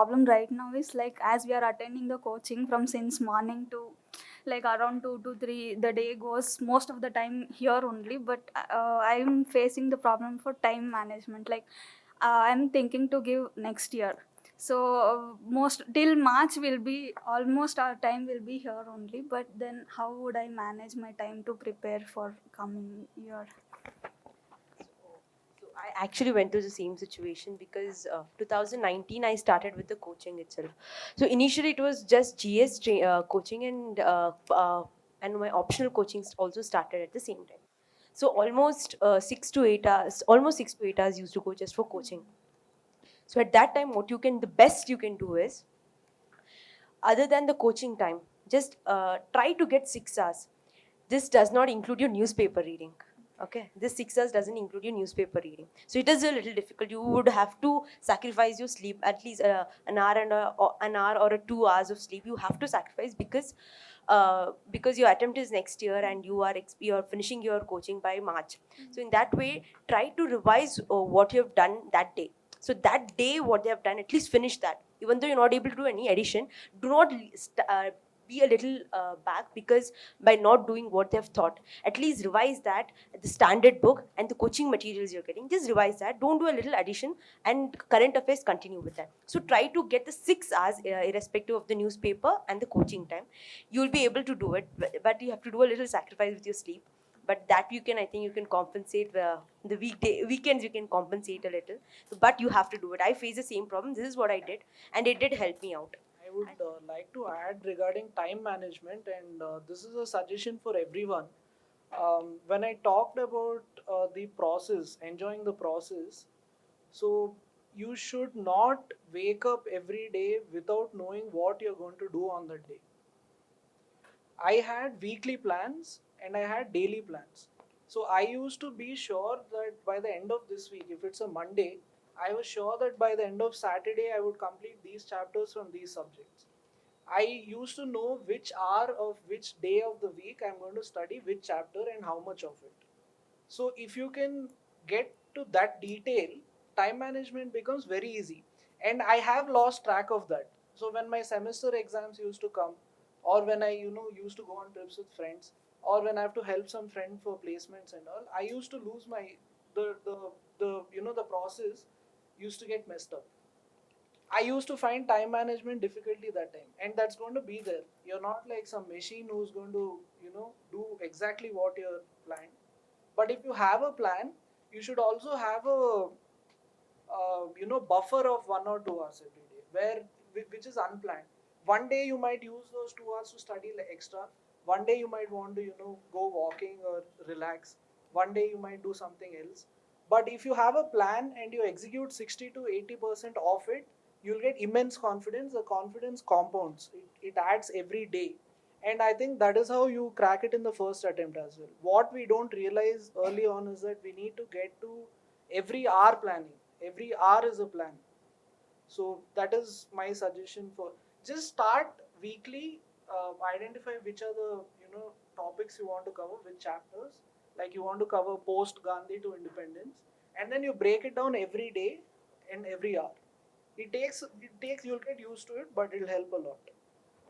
problem right now is like as we are attending the coaching from since morning to like around 2 to 3 the day goes most of the time here only, but I'm facing the problem for time management. Like I'm thinking to give next year, so most till March will be almost our time will be here only, but then how would I manage my time to prepare for coming year? So I actually went through the same situation because 2019 I started with the coaching itself. So initially it was just coaching and my optional coaching also started at the same time. So almost 6 to 8 hours, almost 6 to 8 hours used to go just for coaching. So at that time, the best you can do is, other than the coaching time, just try to get 6 hours. This does not include your newspaper reading. Okay, this 6 hours doesn't include your newspaper reading, so it is a little difficult. You would have to sacrifice your sleep, at least an hour or 2 hours of sleep you have to sacrifice, because your attempt is next year and you're finishing your coaching by March. So in that way, try to revise what you have done that day. So that day what they have done, at least finish that. Even though you're not able to do any addition, do not be a little back, because by not doing what they've taught, at least revise that, the standard book and the coaching materials you're getting, just revise that, don't do a little addition, and current affairs continue with that. So try to get the 6 hours, irrespective of the newspaper and the coaching time. You'll be able to do it, but you have to do a little sacrifice with your sleep. But that you can, I think you can compensate the weekends, you can compensate a little. But you have to do it. I face the same problem. This is what I did, and it did help me out. I would like to add regarding time management, and this is a suggestion for everyone. When I talked about the process, enjoying the process, so you should not wake up every day without knowing what you're going to do on that day. I had weekly plans and I had daily plans. So I used to be sure that by the end of this week, if it's a Monday, I was sure that by the end of Saturday, I would complete these chapters from these subjects. I used to know which hour of which day of the week I'm going to study which chapter and how much of it. So if you can get to that detail, time management becomes very easy. And I have lost track of that. So when my semester exams used to come, or when I used to go on trips with friends, or when I have to help some friend for placements and all, I used to lose my the process used to get messed up. I used to find time management difficulty that time, and that's going to be there. You're not like some machine who's going to do exactly what you're planned. But if you have a plan, you should also have a buffer of 1 or 2 hours every day, which is unplanned. One day you might use those 2 hours to study like extra. One day you might want to go walking or relax. One day you might do something else. But if you have a plan and you execute 60 to 80% of it, you'll get immense confidence. The confidence compounds. It adds every day. And I think that is how you crack it in the first attempt as well. What we don't realize early on is that we need to get to every hour planning. Every hour is a plan. So that is my suggestion for just start weekly. Identify which are the topics you want to cover, which chapters. Like you want to cover post Gandhi to independence, and then you break it down every day and every hour. You'll get used to it, but it'll help a lot.